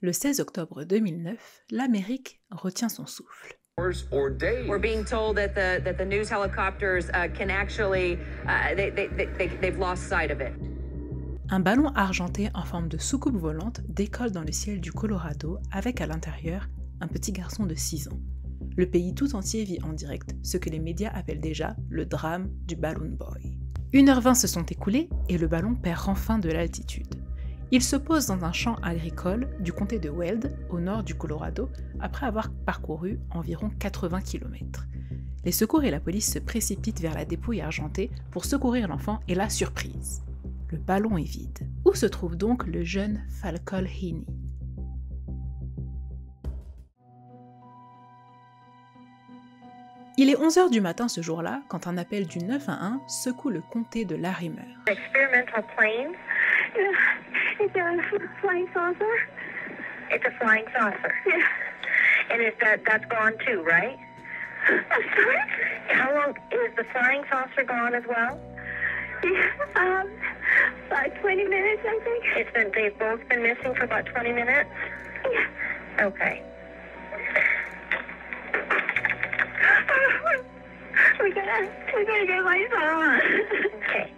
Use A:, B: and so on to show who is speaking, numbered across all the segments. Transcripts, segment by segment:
A: Le 16 octobre 2009, l'Amérique retient son souffle.
B: We're being told that the news helicopters can actually, they've lost sight of it.
A: Un ballon argenté en forme de soucoupe volante décolle dans le ciel du Colorado avec à l'intérieur un petit garçon de 6 ans. Le pays tout entier vit en direct ce que les médias appellent déjà le drame du Balloon Boy. 1h20 se sont écoulées et le ballon perd enfin de l'altitude. Il se pose dans un champ agricole du comté de Weld, au nord du Colorado, après avoir parcouru environ 80 km. Les secours et la police se précipitent vers la dépouille argentée pour secourir l'enfant et la surprise. Le ballon est vide. Où se trouve donc le jeune Falcon Heaney? Il est 11h du matin ce jour-là quand un appel du 911 secoue le comté de Larimer.
C: Experimental plane. Is there a flying saucer? It's a flying saucer. Yeah. And that's gone too, right? I'm sorry? How long is the flying saucer gone as well? Yeah, about 20 minutes, I think. They've both been missing for about 20 minutes? Yeah. Okay. We gotta get my son. Okay.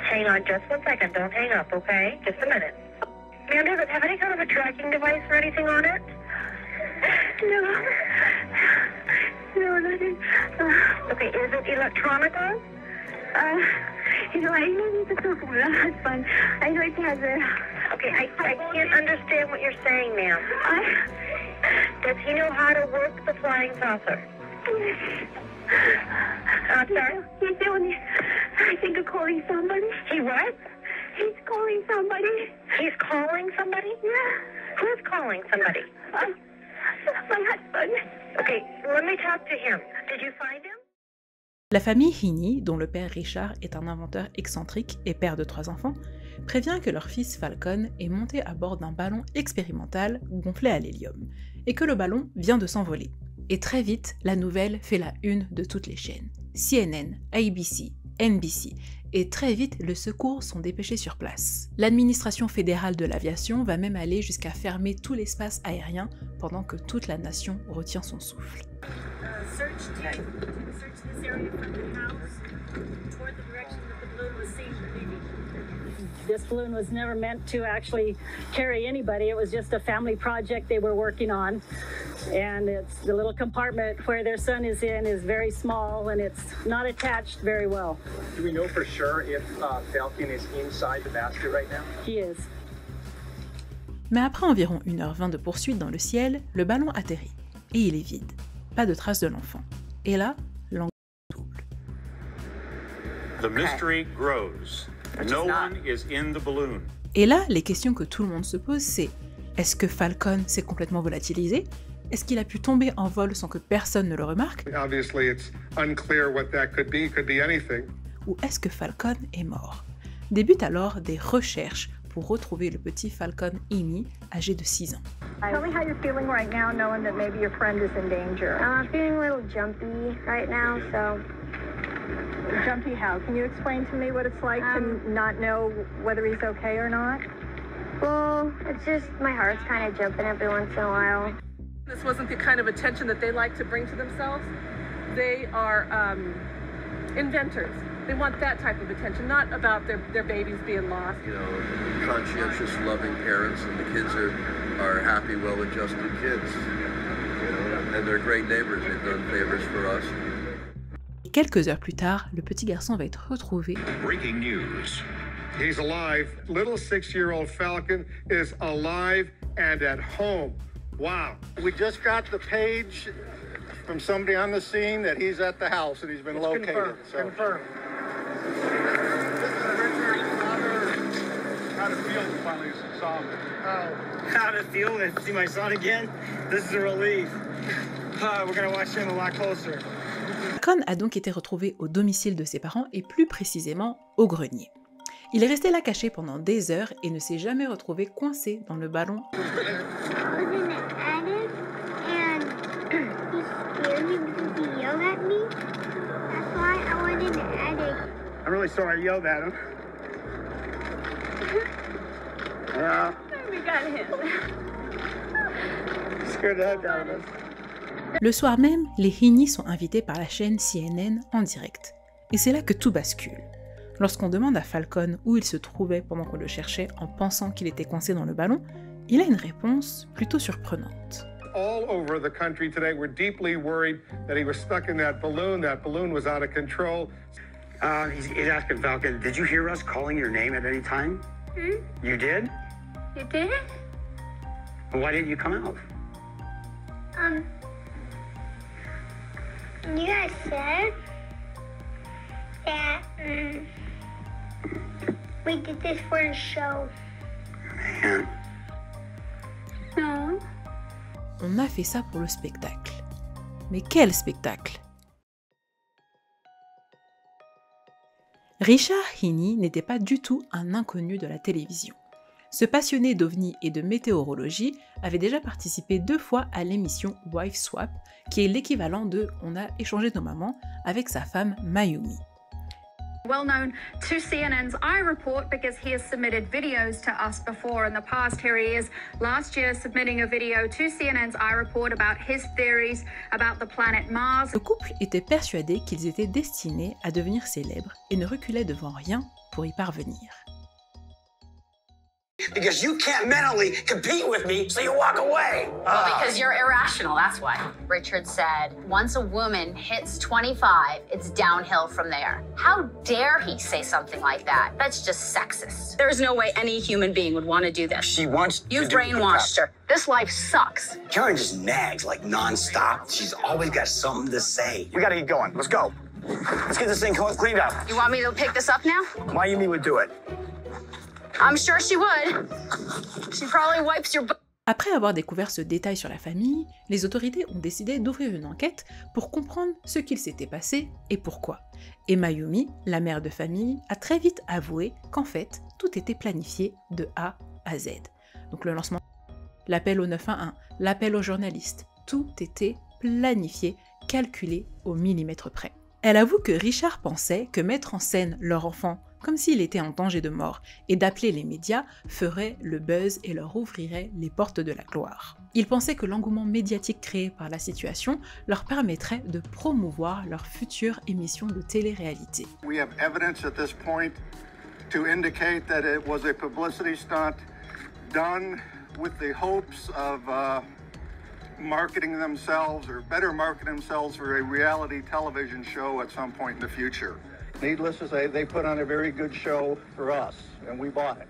C: Hang on just 1 second. Don't hang up, okay? Just a minute. Ma'am, does it have any kind of a tracking device or anything on it? No. No, nothing. Okay, is it electronical? I know it's a couple of husband. I know it has a... Okay, I can't understand what you're saying, ma'am. Does he know how to work the flying saucer? I'm sorry? He's doing it. I think of calling somebody. He what? He's calling somebody. He's calling somebody? Yeah. Who's calling somebody? My husband. Okay, let me talk to him. Did you find him?
A: La famille Heaney, dont le père Richard est un inventeur excentrique et père de 3 enfants, prévient que leur fils Falcon est monté à bord d'un ballon expérimental gonflé à l'hélium, et que le ballon vient de s'envoler. Et très vite, la nouvelle fait la une de toutes les chaînes. CNN, ABC, NBC, et très vite, les secours sont dépêchés sur place. L'administration fédérale de l'aviation va même aller jusqu'à fermer tout l'espace aérien pendant que toute la nation retient son souffle.
D: This balloon was never meant to actually carry anybody. It was just a family project they were working on. And it's the little compartment where their son is in is very small and it's not attached very well.
E: Do we know for sure if Falcon is inside the basket right now?
D: He is.
A: Mais après environ 1h20 de poursuite dans le ciel, le ballon atterrit. Et il est vide. Pas de trace de l'enfant. Et là, l'angoisse double.
F: The mystery grows. No one is in the balloon.
A: Et là, les questions que tout le monde se pose, c'est: est-ce que Falcon s'est complètement volatilisé? Est-ce qu'il a pu tomber en vol sans que personne ne le remarque?
G: Obviously, it's unclear what that could be. It could be anything.
A: Ou est-ce que Falcon est mort? Débutent alors des recherches pour retrouver le petit Falcon Heaney, âgé de 6 ans.
C: Tell me how you're feeling right now, knowing that maybe your friend is in danger. I'm feeling a little jumpy right now, so... Jumpy how? Can you explain to me what it's like to not know whether he's okay or not?
H: Well, it's just my heart's kind of jumping every once in a while.
I: This wasn't the kind of attention that they like to bring to themselves. They are inventors. They want that type of attention, not about their babies being lost.
J: You know, conscientious, loving parents, and the kids are happy, well-adjusted kids. You know, and they're great neighbors. They've done favors for us.
A: Et quelques heures plus tard, le petit garçon va être retrouvé.
G: Breaking news. He's alive. Little 6-year-old Falcon is alive and at home. Wow.
E: We just got the page from somebody on the scene that he's at the house and he's been located.
G: Confirmed.
E: How did it feel to finally saw him?
K: How did it feel to see my son again? This is a relief. We're going to watch him a lot closer.
A: Falcon a donc été retrouvé au domicile de ses parents et plus précisément au grenier. Il est resté là caché pendant des heures et ne s'est jamais retrouvé coincé dans le ballon.
E: I'm really sorry I yelled at him.
C: We got him.
L: scared the heck out of us.
A: Le soir même, les Heaney sont invités par la chaîne CNN en direct. Et c'est là que tout bascule. Lorsqu'on demande à Falcon où il se trouvait pendant qu'on le cherchait en pensant qu'il était coincé dans le ballon, il a une réponse plutôt surprenante.
G: All over the country today, we're deeply worried that he was stuck in that balloon. That balloon was out of control.
M: He's asking Falcon, did you hear us calling your name at any time? You did?
H: You did?
M: Well, why didn't you come out?
H: You guys said that we did this for the show.
M: Man.
H: No.
A: On a fait ça pour le spectacle. Mais quel spectacle? Richard Heaney n'était pas du tout un inconnu de la télévision. Ce passionné d'ovnis et de météorologie avait déjà participé 2 fois à l'émission Wife Swap, qui est l'équivalent de « On a échangé nos mamans » avec sa femme Mayumi.
N: Well known to CNN's iReport because he has submitted videos to us before in the past. Here he is last year submitting a video to CNN's iReport about his theories about the planet Mars.
A: Le couple était persuadé qu'ils étaient destinés à devenir célèbres et ne reculaient devant rien pour y parvenir.
O: Because you can't mentally compete with me, so you walk away.
P: Well, because you're irrational, that's why. Richard said, once a woman hits 25, it's downhill from there. How dare he say something like that? That's just sexist. There's no way any human being would want to do this.
O: She wants
P: You've brainwashed her. This life sucks.
O: Karen just nags like nonstop. She's always got something to say. We gotta get going. Let's go. Let's get this thing cleaned up.
P: You want me to pick this up now?
O: Mayumi would do it.
P: I'm sure she would. She probably wipes your butt.
A: Après avoir découvert ce détail sur la famille, les autorités ont décidé d'ouvrir une enquête pour comprendre ce qu'il s'était passé et pourquoi. Et Mayumi, la mère de famille, a très vite avoué qu'en fait, tout était planifié de A à Z. Donc le lancement, l'appel au 911, l'appel aux journalistes, tout était planifié, calculé au millimètre près. Elle avoue que Richard pensait que mettre en scène leur enfant comme s'il était en danger de mort, et d'appeler les médias ferait le buzz et leur ouvrirait les portes de la gloire. Il pensait que l'engouement médiatique créé par la situation leur permettrait de promouvoir leur future émission de télé-réalité.
E: We have evidence at this point to indicate that it was a publicity stunt done with the hopes of marketing themselves or better market themselves for a reality television show at some point in the future. Needless to say, they put on a very good show for us, and we bought it.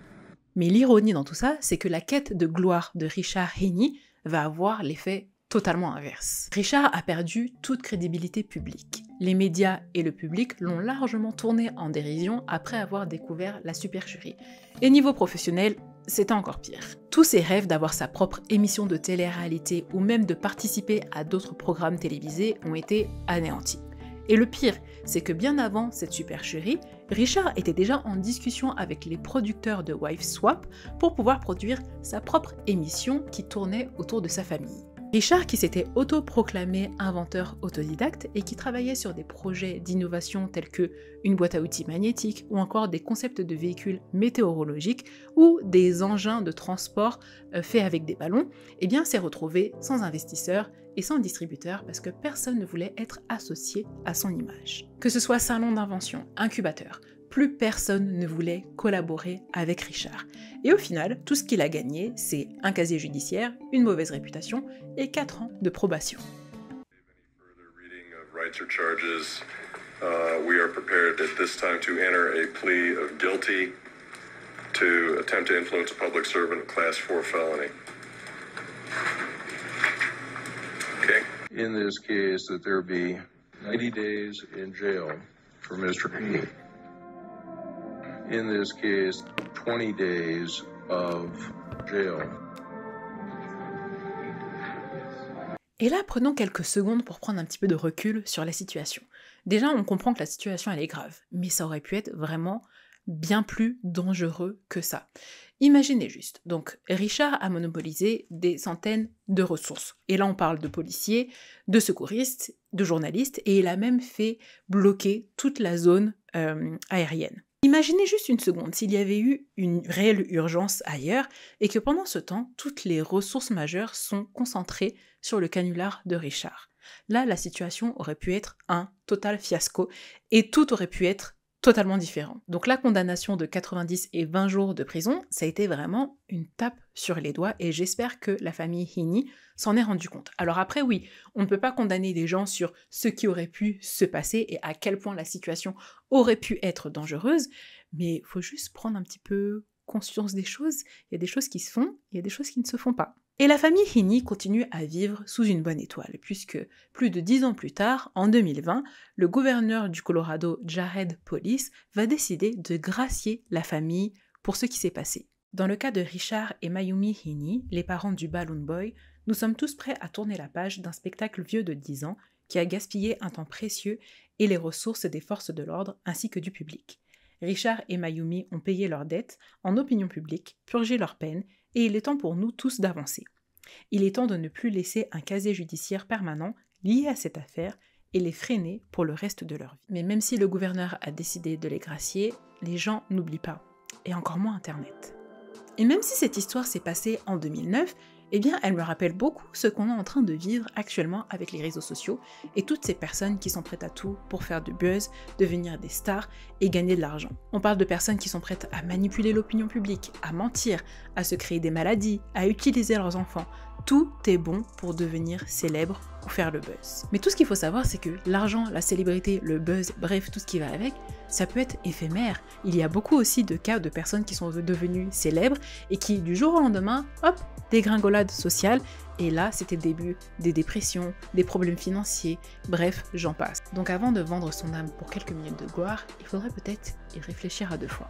A: Mais l'ironie dans tout ça, c'est que la quête de gloire de Richard Heaney va avoir l'effet totalement inverse. Richard a perdu toute crédibilité publique. Les médias et le public l'ont largement tourné en dérision après avoir découvert la supercherie. Et niveau professionnel, c'était encore pire. Tous ses rêves d'avoir sa propre émission de télé-réalité ou même de participer à d'autres programmes télévisés ont été anéantis. Et le pire, c'est que bien avant cette supercherie, Richard était déjà en discussion avec les producteurs de Wife Swap pour pouvoir produire sa propre émission qui tournait autour de sa famille. Richard, qui s'était autoproclamé inventeur autodidacte et qui travaillait sur des projets d'innovation tels que une boîte à outils magnétique ou encore des concepts de véhicules météorologiques ou des engins de transport faits avec des ballons, eh bien s'est retrouvé sans investisseurs et sans distributeur parce que personne ne voulait être associé à son image. Que ce soit salon d'invention, incubateur, plus personne ne voulait collaborer avec Richard. Et au final, tout ce qu'il a gagné, c'est un casier judiciaire, une mauvaise réputation et 4 ans de probation.
Q: We are prepared at this time to enter a plea of guilty to attempt to influence a public servant, class 4 felony. Okay.
J: In this case, that there be 90 days in jail for Mr. Heaney. In this case, 20 days of jail.
A: Et là, prenons quelques secondes pour prendre un petit peu de recul sur la situation. Déjà, on comprend que la situation, elle est grave, mais ça aurait pu être vraiment bien plus dangereux que ça. Imaginez juste, donc Richard a monopolisé des centaines de ressources. Et là, on parle de policiers, de secouristes, de journalistes, et il a même fait bloquer toute la zone aérienne. Imaginez juste une seconde s'il y avait eu une réelle urgence ailleurs et que pendant ce temps, toutes les ressources majeures sont concentrées sur le canular de Richard. Là, la situation aurait pu être un total fiasco et tout aurait pu être totalement différent. Donc la condamnation de 90 et 20 jours de prison, ça a été vraiment une tape sur les doigts et j'espère que la famille Heaney s'en est rendu compte. Alors après oui, on ne peut pas condamner des gens sur ce qui aurait pu se passer et à quel point la situation aurait pu être dangereuse, mais il faut juste prendre un petit peu conscience des choses. Il y a des choses qui se font, il y a des choses qui ne se font pas. Et la famille Heaney continue à vivre sous une bonne étoile, puisque plus de 10 ans plus tard, en 2020, le gouverneur du Colorado, Jared Polis, va décider de gracier la famille pour ce qui s'est passé. Dans le cas de Richard et Mayumi Heaney, les parents du Balloon Boy, nous sommes tous prêts à tourner la page d'un spectacle vieux de 10 ans qui a gaspillé un temps précieux et les ressources des forces de l'ordre ainsi que du public. Richard et Mayumi ont payé leurs dettes en opinion publique, purgé leur peine, et il est temps pour nous tous d'avancer. Il est temps de ne plus laisser un casier judiciaire permanent lié à cette affaire et les freiner pour le reste de leur vie. Mais même si le gouverneur a décidé de les gracier, les gens n'oublient pas, et encore moins Internet. Et même si cette histoire s'est passée en 2009, eh bien elle me rappelle beaucoup ce qu'on est en train de vivre actuellement avec les réseaux sociaux et toutes ces personnes qui sont prêtes à tout pour faire du buzz, devenir des stars et gagner de l'argent. On parle de personnes qui sont prêtes à manipuler l'opinion publique, à mentir, à se créer des maladies, à utiliser leurs enfants. Tout est bon pour devenir célèbre ou faire le buzz. Mais tout ce qu'il faut savoir, c'est que l'argent, la célébrité, le buzz, bref, tout ce qui va avec, ça peut être éphémère. Il y a beaucoup aussi de cas de personnes qui sont devenues célèbres et qui, du jour au lendemain, hop, dégringolade sociale, et là, c'était le début des dépressions, des problèmes financiers, bref, j'en passe. Donc avant de vendre son âme pour quelques minutes de gloire, il faudrait peut-être y réfléchir à deux fois.